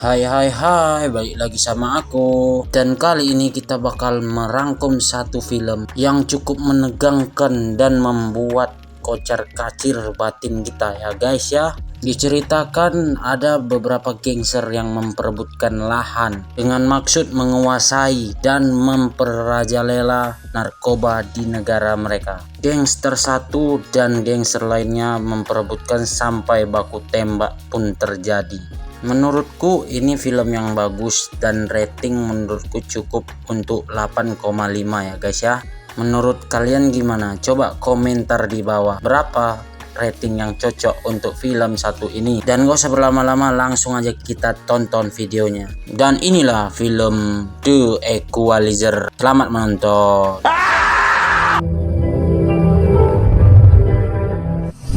Hai hai hai, balik lagi sama aku. Dan kali ini kita bakal merangkum satu film yang cukup menegangkan dan membuat kocar-kacir batin kita ya guys ya. Diceritakan ada beberapa gangster yang memperebutkan lahan dengan maksud menguasai dan memperajalela narkoba di negara mereka. Gangster satu dan gangster lainnya memperebutkan sampai baku tembak pun terjadi. Menurutku ini film yang bagus dan rating menurutku cukup untuk 8,5 ya guys ya. Menurut kalian gimana? Coba komentar di bawah berapa rating yang cocok untuk film satu ini. Dan gak usah berlama-lama, langsung aja kita tonton videonya. Dan inilah film The Equalizer. Selamat menonton.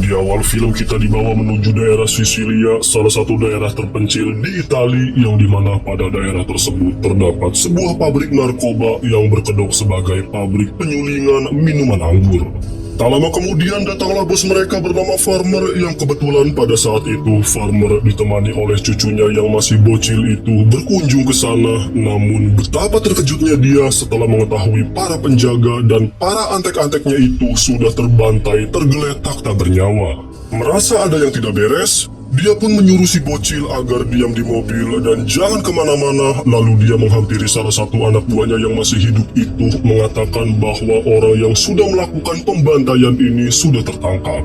Di awal film kita dibawa menuju daerah Sisilia, salah satu daerah terpencil di Italia yang dimana pada daerah tersebut terdapat sebuah pabrik narkoba yang berkedok sebagai pabrik penyulingan minuman anggur. Tak lama kemudian datanglah bos mereka bernama Farmer yang kebetulan pada saat itu Farmer ditemani oleh cucunya yang masih bocil itu berkunjung ke sana. Namun betapa terkejutnya dia setelah mengetahui para penjaga dan para antek-anteknya itu sudah terbantai tergeletak tak bernyawa. Merasa ada yang tidak beres, dia pun menyuruh si bocil agar diam di mobil dan jangan kemana-mana. Lalu dia menghampiri salah satu anak buahnya yang masih hidup itu, mengatakan bahwa orang yang sudah melakukan pembantaian ini sudah tertangkap.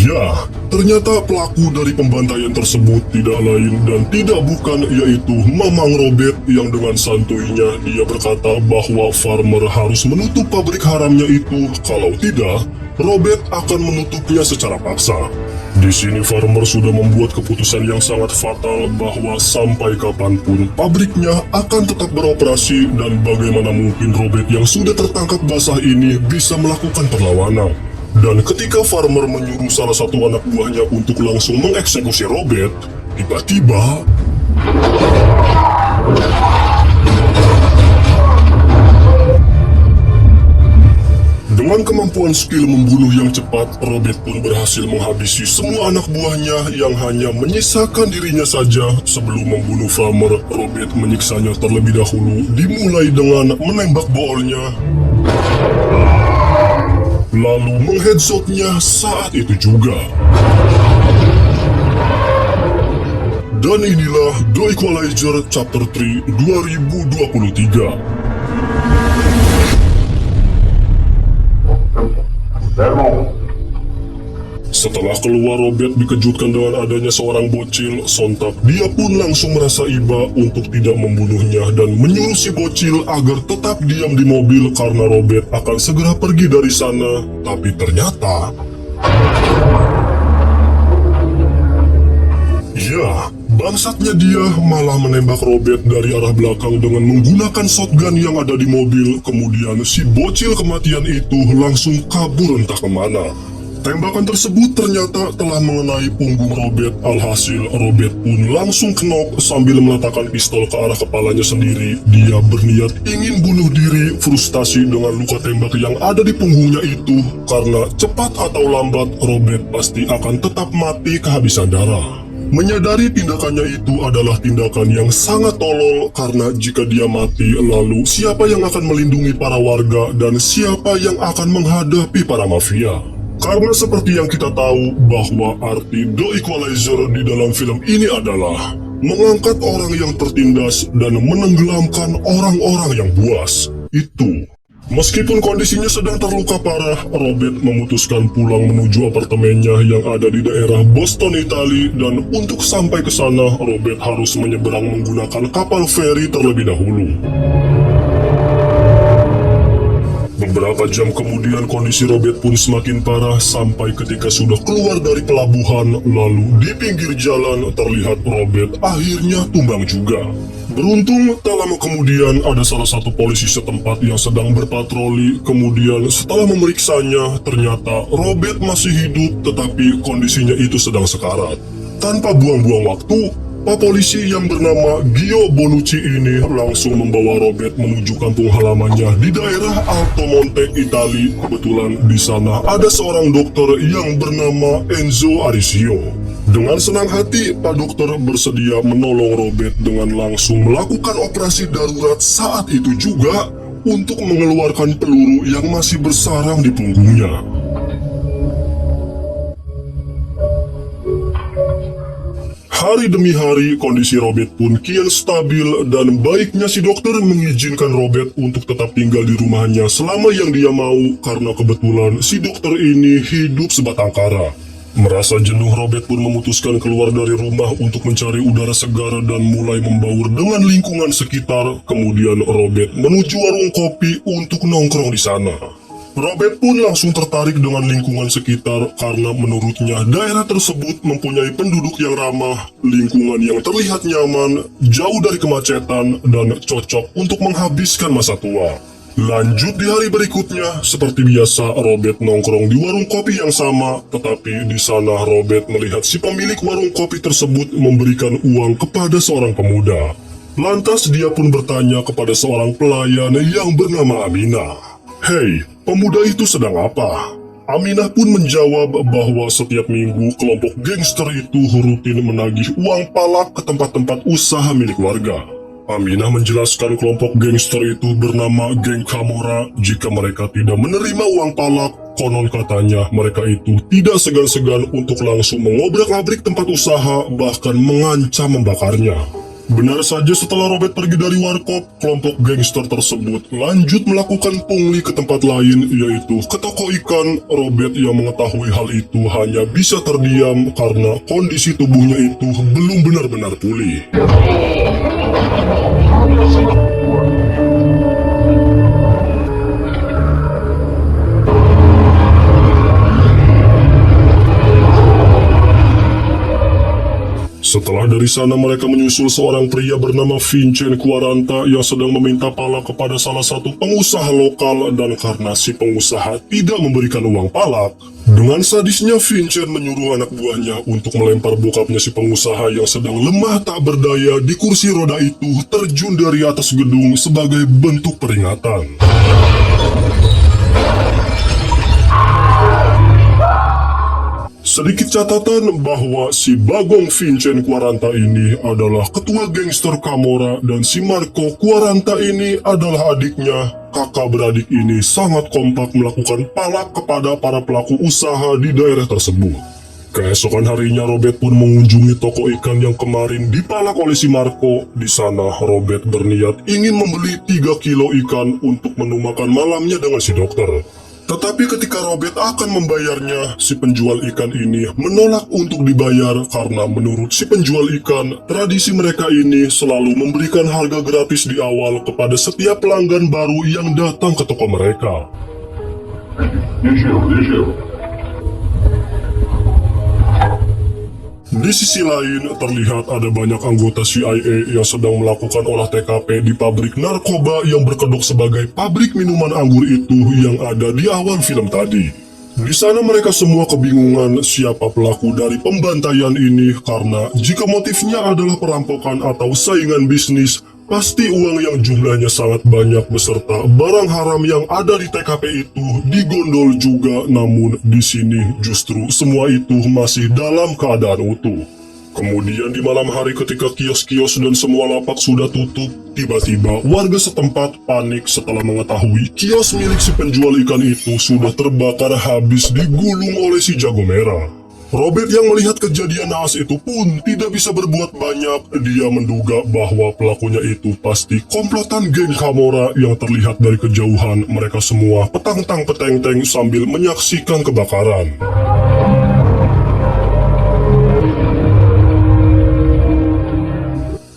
Ya, ternyata pelaku dari pembantaian tersebut tidak lain dan tidak bukan yaitu Mamang Robert yang dengan santuinya dia berkata bahwa Farmer harus menutup pabrik haramnya itu, kalau tidak, Robert akan menutupnya secara paksa. Di sini Farmer sudah membuat keputusan yang sangat fatal bahwa sampai kapanpun pabriknya akan tetap beroperasi dan bagaimana mungkin Robert yang sudah tertangkap basah ini bisa melakukan perlawanan. Dan ketika Farmer menyuruh salah satu anak buahnya untuk langsung mengeksekusi Robert, tiba-tiba dengan kemampuan skill membunuh yang cepat, Robert pun berhasil menghabisi semua anak buahnya yang hanya menyisakan dirinya saja. Sebelum membunuh Farmer, Robert menyiksanya terlebih dahulu, dimulai dengan menembak boolnya, lalu mengheadshotnya saat itu juga. Dan inilah The Equalizer Chapter 3 2023. Setelah keluar, Robert dikejutkan dengan adanya seorang bocil. Sontak dia pun langsung merasa iba untuk tidak membunuhnya dan menyuruh si bocil agar tetap diam di mobil karena Robert akan segera pergi dari sana. Tapi ternyata, ya, bangsatnya dia malah menembak Robert dari arah belakang dengan menggunakan shotgun yang ada di mobil. Kemudian si bocil kematian itu langsung kabur entah kemana. Tembakan tersebut ternyata telah mengenai punggung Robert. Alhasil Robert pun langsung knock sambil meletakkan pistol ke arah kepalanya sendiri. Dia berniat ingin bunuh diri, frustasi dengan luka tembak yang ada di punggungnya itu, karena cepat atau lambat Robert pasti akan tetap mati kehabisan darah. Menyadari tindakannya itu adalah tindakan yang sangat tolol, karena jika dia mati, lalu siapa yang akan melindungi para warga dan siapa yang akan menghadapi para mafia? Karena seperti yang kita tahu bahwa arti The Equalizer di dalam film ini adalah mengangkat orang yang tertindas dan menenggelamkan orang-orang yang buas. Itu. Meskipun kondisinya sedang terluka parah, Robert memutuskan pulang menuju apartemennya yang ada di daerah Boston, Italia, dan untuk sampai ke sana, Robert harus menyeberang menggunakan kapal feri terlebih dahulu. Beberapa jam kemudian kondisi Robert pun semakin parah sampai ketika sudah keluar dari pelabuhan, lalu di pinggir jalan terlihat Robert akhirnya tumbang juga. Beruntung tak lama kemudian ada salah satu polisi setempat yang sedang berpatroli. Kemudian setelah memeriksanya, ternyata Robert masih hidup tetapi kondisinya itu sedang sekarat. Tanpa buang-buang waktu, Pak polisi yang bernama Gio Bonucci ini langsung membawa Robert menuju kampung halamannya di daerah Altomonte, Itali. Kebetulan di sana ada seorang dokter yang bernama Enzo Arisio. Dengan senang hati, Pak dokter bersedia menolong Robert dengan langsung melakukan operasi darurat saat itu juga untuk mengeluarkan peluru yang masih bersarang di punggungnya. Hari demi hari, kondisi Robert pun kian stabil dan baiknya si dokter mengizinkan Robert untuk tetap tinggal di rumahnya selama yang dia mau karena kebetulan si dokter ini hidup sebatang kara. Merasa jenuh, Robert pun memutuskan keluar dari rumah untuk mencari udara segar dan mulai membaur dengan lingkungan sekitar. Kemudian Robert menuju warung kopi untuk nongkrong di sana. Robert pun langsung tertarik dengan lingkungan sekitar karena menurutnya daerah tersebut mempunyai penduduk yang ramah, lingkungan yang terlihat nyaman, jauh dari kemacetan, dan cocok untuk menghabiskan masa tua. Lanjut di hari berikutnya, seperti biasa Robert nongkrong di warung kopi yang sama, tetapi di sana Robert melihat si pemilik warung kopi tersebut memberikan uang kepada seorang pemuda. Lantas dia pun bertanya kepada seorang pelayan yang bernama Aminah. "Hei, pemuda itu sedang apa?" Aminah pun menjawab bahwa setiap minggu kelompok gangster itu rutin menagih uang palak ke tempat-tempat usaha milik warga. Aminah menjelaskan kelompok gangster itu bernama Geng Camorra. Jika mereka tidak menerima uang palak, konon katanya mereka itu tidak segan-segan untuk langsung mengobrak-abrik tempat usaha, bahkan mengancam membakarnya. Benar saja, setelah Robert pergi dari warkop, kelompok gangster tersebut lanjut melakukan pungli ke tempat lain, yaitu ke toko ikan. Robert yang mengetahui hal itu hanya bisa terdiam karena kondisi tubuhnya itu belum benar-benar pulih. Setelah dari sana mereka menyusul seorang pria bernama Vincent Quaranta yang sedang meminta palak kepada salah satu pengusaha lokal, dan karena si pengusaha tidak memberikan uang palak, dengan sadisnya Vincent menyuruh anak buahnya untuk melempar bokapnya si pengusaha yang sedang lemah tak berdaya di kursi roda itu terjun dari atas gedung sebagai bentuk peringatan. Sedikit catatan bahwa si Bagong Vincent Quaranta ini adalah ketua gangster Camorra dan si Marco Quaranta ini adalah adiknya. Kakak beradik ini sangat kompak melakukan palak kepada para pelaku usaha di daerah tersebut. Keesokan harinya Robert pun mengunjungi toko ikan yang kemarin dipalak oleh si Marco. Di sana Robert berniat ingin membeli 3 kilo ikan untuk menu makan malamnya dengan si dokter. Tetapi ketika Robert akan membayarnya, si penjual ikan ini menolak untuk dibayar karena menurut si penjual ikan, tradisi mereka ini selalu memberikan harga gratis di awal kepada setiap pelanggan baru yang datang ke toko mereka. Di sisi lain, terlihat ada banyak anggota CIA yang sedang melakukan olah TKP di pabrik narkoba yang berkedok sebagai pabrik minuman anggur itu yang ada di awal film tadi. Di sana mereka semua kebingungan siapa pelaku dari pembantaian ini karena jika motifnya adalah perampokan atau saingan bisnis, pasti uang yang jumlahnya sangat banyak beserta barang haram yang ada di TKP itu digondol juga, namun di sini justru semua itu masih dalam keadaan utuh. Kemudian di malam hari ketika kios-kios dan semua lapak sudah tutup, tiba-tiba warga setempat panik setelah mengetahui kios milik si penjual ikan itu sudah terbakar habis digulung oleh si jago merah. Robert yang melihat kejadian naas itu pun tidak bisa berbuat banyak. Dia menduga bahwa pelakunya itu pasti komplotan geng Camorra yang terlihat dari kejauhan. Mereka semua petang-tang peteng-teng sambil menyaksikan kebakaran.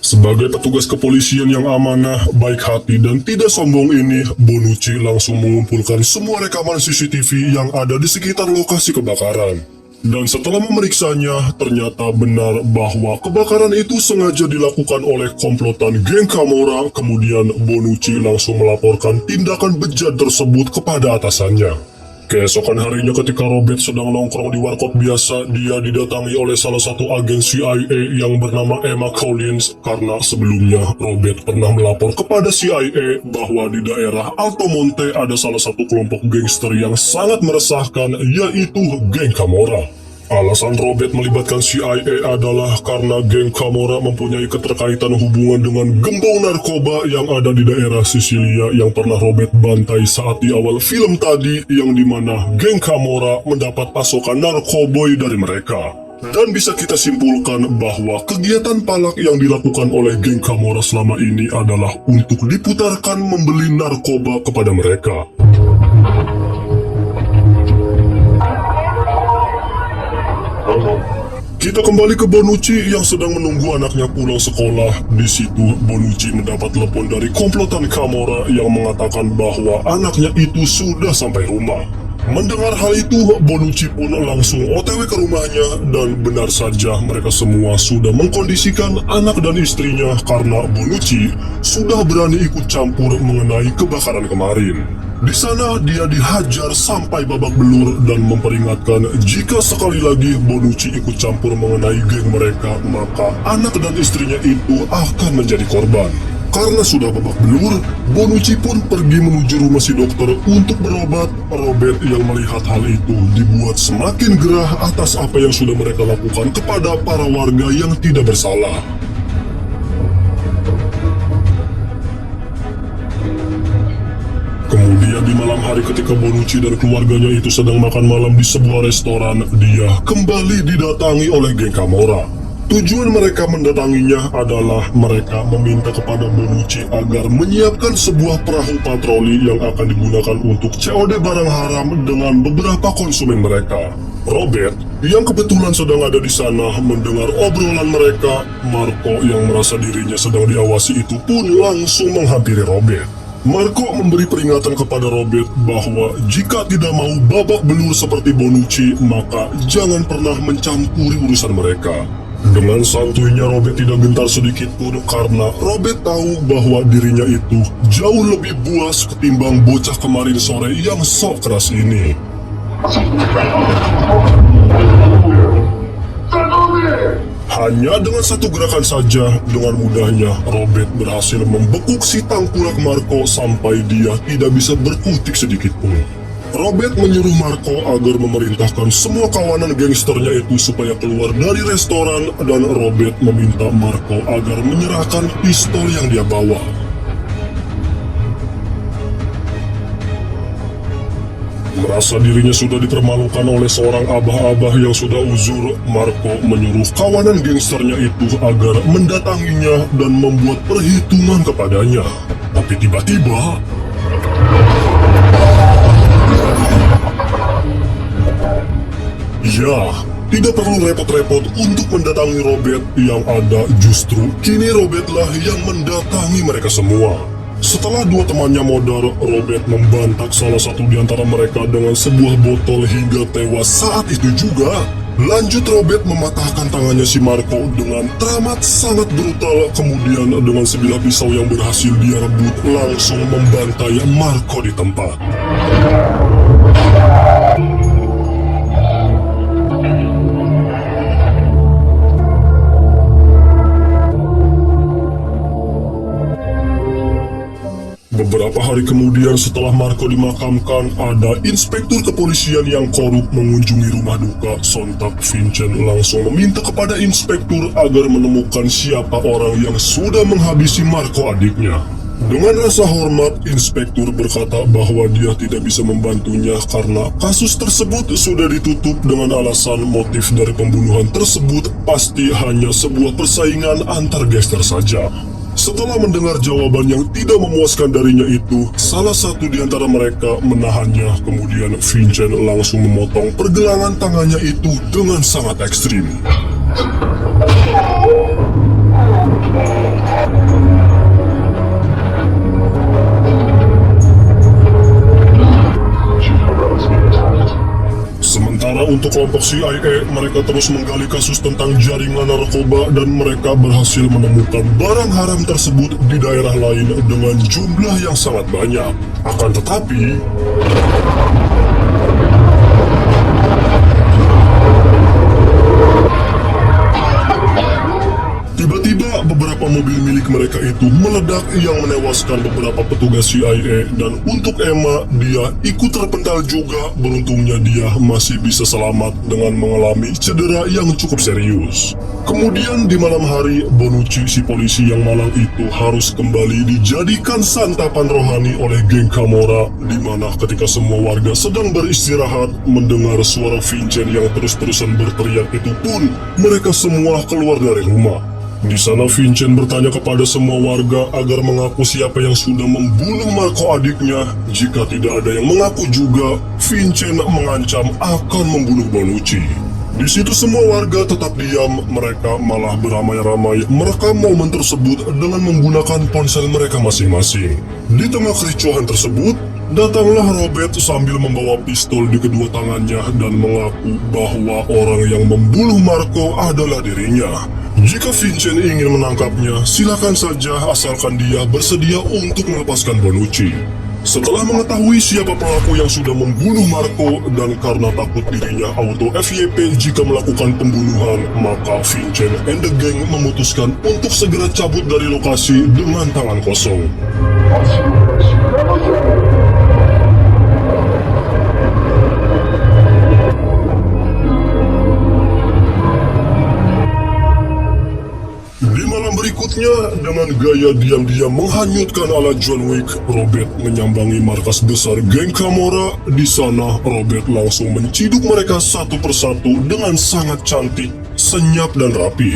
Sebagai petugas kepolisian yang amanah, baik hati, dan tidak sombong ini, Bonucci langsung mengumpulkan semua rekaman CCTV yang ada di sekitar lokasi kebakaran. Dan setelah memeriksanya, ternyata benar bahwa kebakaran itu sengaja dilakukan oleh komplotan geng Camorra. Kemudian Bonucci langsung melaporkan tindakan bejat tersebut kepada atasannya. Keesokan harinya ketika Robert sedang nongkrong di warkop biasa, dia didatangi oleh salah satu agen CIA yang bernama Emma Collins karena sebelumnya Robert pernah melapor kepada CIA bahwa di daerah Altomonte ada salah satu kelompok gangster yang sangat meresahkan, yaitu geng Camorra. Alasan Robert melibatkan CIA adalah karena geng Camorra mempunyai keterkaitan hubungan dengan gembong narkoba yang ada di daerah Sisilia yang pernah Robert bantai saat di awal film tadi, yang dimana geng Camorra mendapat pasokan narkoboy dari mereka. Dan bisa kita simpulkan bahwa kegiatan palak yang dilakukan oleh geng Camorra selama ini adalah untuk diputarkan membeli narkoba kepada mereka. Kita kembali ke Bonucci yang sedang menunggu anaknya pulang sekolah. Di situ Bonucci mendapat telepon dari komplotan Camorra yang mengatakan bahwa anaknya itu sudah sampai rumah. Mendengar hal itu, Bonucci pun langsung OTW ke rumahnya, dan benar saja mereka semua sudah mengkondisikan anak dan istrinya karena Bonucci sudah berani ikut campur mengenai kebakaran kemarin. Di sana dia dihajar sampai babak belur dan memperingatkan jika sekali lagi Bonucci ikut campur mengenai geng mereka, maka anak dan istrinya itu akan menjadi korban. Karena sudah babak belur, Bonucci pun pergi menuju rumah si dokter untuk berobat. Robert yang melihat hal itu dibuat semakin gerah atas apa yang sudah mereka lakukan kepada para warga yang tidak bersalah. Kemudian di malam hari ketika Bonucci dan keluarganya itu sedang makan malam di sebuah restoran, dia kembali didatangi oleh geng Camorra. Tujuan mereka mendatanginya adalah mereka meminta kepada Bonucci agar menyiapkan sebuah perahu patroli yang akan digunakan untuk COD barang haram dengan beberapa konsumen mereka. Robert, yang kebetulan sedang ada di sana, mendengar obrolan mereka. Marco yang merasa dirinya sedang diawasi itu pun langsung menghampiri Robert. Marco memberi peringatan kepada Robert bahwa jika tidak mau babak belur seperti Bonucci, maka jangan pernah mencampuri urusan mereka. Dengan santuinya Robert tidak gentar sedikit pun karena Robert tahu bahwa dirinya itu jauh lebih buas ketimbang bocah kemarin sore yang sok keras ini. Hanya dengan satu gerakan saja, dengan mudahnya Robert berhasil membekuk si tangkurak Marco sampai dia tidak bisa berkutik sedikit pun. Robert menyuruh Marco agar memerintahkan semua kawanan gangsternya itu supaya keluar dari restoran, dan Robert meminta Marco agar menyerahkan pistol yang dia bawa. Merasa dirinya sudah dipermalukan oleh seorang abah-abah yang sudah uzur, Marco menyuruh kawanan gangsternya itu agar mendatanginya dan membuat perhitungan kepadanya. Tapi tiba-tiba, ya, tidak perlu repot-repot untuk mendatangi Robert, yang ada justru kini Robertlah yang mendatangi mereka semua. Setelah dua temannya modar, Robert membantak salah satu di antara mereka dengan sebuah botol hingga tewas saat itu juga. Lanjut Robert mematahkan tangannya si Marco dengan teramat sangat brutal, kemudian dengan sebilah pisau yang berhasil dia rebut langsung membantai Marco di tempat. Beberapa hari kemudian setelah Marco dimakamkan, ada inspektur kepolisian yang korup mengunjungi rumah duka. Sontak Vincent langsung meminta kepada inspektur agar menemukan siapa orang yang sudah menghabisi Marco adiknya. Dengan rasa hormat, inspektur berkata bahwa dia tidak bisa membantunya karena kasus tersebut sudah ditutup dengan alasan motif dari pembunuhan tersebut pasti hanya sebuah persaingan antar gangster saja. Setelah mendengar jawaban yang tidak memuaskan darinya itu, salah satu di antara mereka menahannya. Kemudian Vincent langsung memotong pergelangan tangannya itu dengan sangat ekstrim. Sementara untuk kelompok CIA, mereka terus menggali kasus tentang jaringan narkoba dan mereka berhasil menemukan barang haram tersebut di daerah lain dengan jumlah yang sangat banyak. Akan tetapi, meledak yang menewaskan beberapa petugas CIA, dan untuk Emma, dia ikut terpental juga. Beruntungnya dia masih bisa selamat dengan mengalami cedera yang cukup serius. Kemudian di malam hari, Bonucci, si polisi yang malang itu, harus kembali dijadikan santapan rohani oleh geng Camorra, di mana ketika semua warga sedang beristirahat mendengar suara Vincent yang terus-terusan berteriak itu pun, mereka semua keluar dari rumah. Di sana Vincent bertanya kepada semua warga agar mengaku siapa yang sudah membunuh Marco adiknya. Jika tidak ada yang mengaku juga, Vincent mengancam akan membunuh Bonucci. Di situ semua warga tetap diam, mereka malah beramai-ramai merekam momen tersebut dengan menggunakan ponsel mereka masing-masing. Di tengah kericuhan tersebut, datanglah Robert sambil membawa pistol di kedua tangannya dan mengaku bahwa orang yang membunuh Marco adalah dirinya. Jika Vincent ingin menangkapnya, silakan saja asalkan dia bersedia untuk melepaskan Bonucci. Setelah mengetahui siapa pelaku yang sudah membunuh Marco dan karena takut dirinya auto FYP jika melakukan pembunuhan, maka Vincent and the gang memutuskan untuk segera cabut dari lokasi dengan tangan kosong. Berikutnya, dengan gaya diam-diam menghanyutkan ala John Wick, Robert menyambangi markas besar geng Camorra. Di sana, Robert langsung menciduk mereka satu persatu dengan sangat cantik, senyap dan rapi.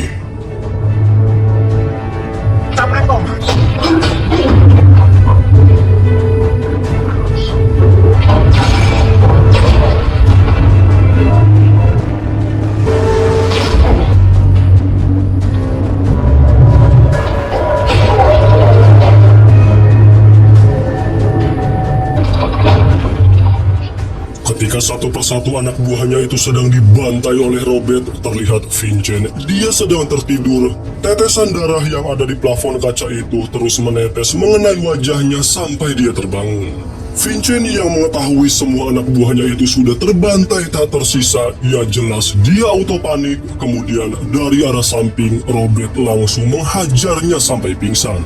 Ketika satu persatu anak buahnya itu sedang dibantai oleh Robert, terlihat Vincent. Dia sedang tertidur. Tetesan darah yang ada di plafon kaca itu terus menetes mengenai wajahnya sampai dia terbangun. Vincent yang mengetahui semua anak buahnya itu sudah terbantai tak tersisa, ya jelas dia auto panik. Kemudian dari arah samping, Robert langsung menghajarnya sampai pingsan.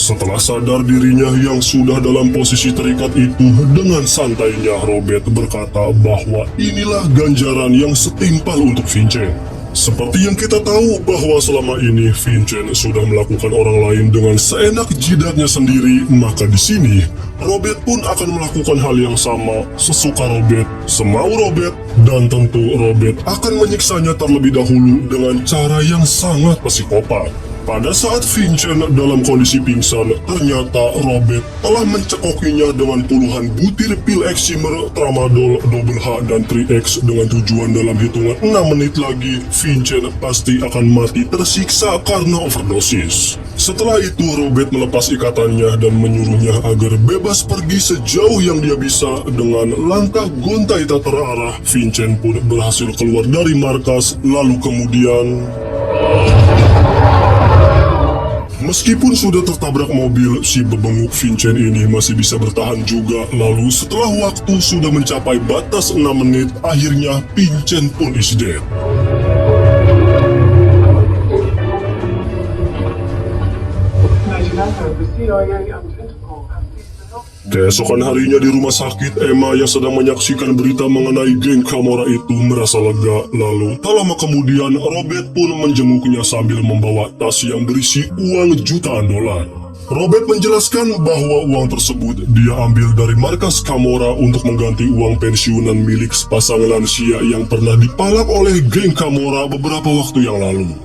Setelah sadar dirinya yang sudah dalam posisi terikat itu, dengan santainya Robert berkata bahwa inilah ganjaran yang setimpal untuk Vincent. Seperti yang kita tahu bahwa selama ini Vincent sudah melakukan orang lain dengan seenak jidatnya sendiri, maka di sini Robert pun akan melakukan hal yang sama, sesuka Robert, semau Robert, dan tentu Robert akan menyiksanya terlebih dahulu dengan cara yang sangat psikopat. Pada saat Vincent dalam kondisi pingsan, ternyata Robert telah mencekokinya dengan puluhan butir pil Eximer, Tramadol, Double H, dan 3X dengan tujuan dalam hitungan 6 menit lagi, Vincent pasti akan mati tersiksa karena overdosis. Setelah itu, Robert melepas ikatannya dan menyuruhnya agar bebas pergi sejauh yang dia bisa. Dengan langkah gontai tak terarah, Vincent pun berhasil keluar dari markas, lalu kemudian... Meskipun sudah tertabrak mobil, si bebenguk Vincent ini masih bisa bertahan juga. Lalu setelah waktu sudah mencapai batas 6 menit, akhirnya Vincent pun is dead. Keesokan harinya di rumah sakit, Emma yang sedang menyaksikan berita mengenai geng Camorra itu merasa lega. Lalu, tak lama kemudian, Robert pun menjenguknya sambil membawa tas yang berisi uang jutaan dolar. Robert menjelaskan bahwa uang tersebut dia ambil dari markas Camorra untuk mengganti uang pensiunan milik sepasang lansia yang pernah dipalak oleh geng Camorra beberapa waktu yang lalu.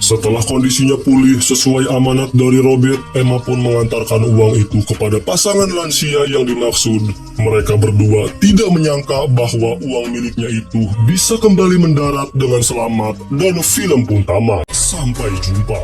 Setelah kondisinya pulih sesuai amanat dari Robert, Emma pun mengantarkan uang itu kepada pasangan lansia yang dimaksud. Mereka berdua tidak menyangka bahwa uang miliknya itu bisa kembali mendarat dengan selamat dan film pun tamat. Sampai jumpa.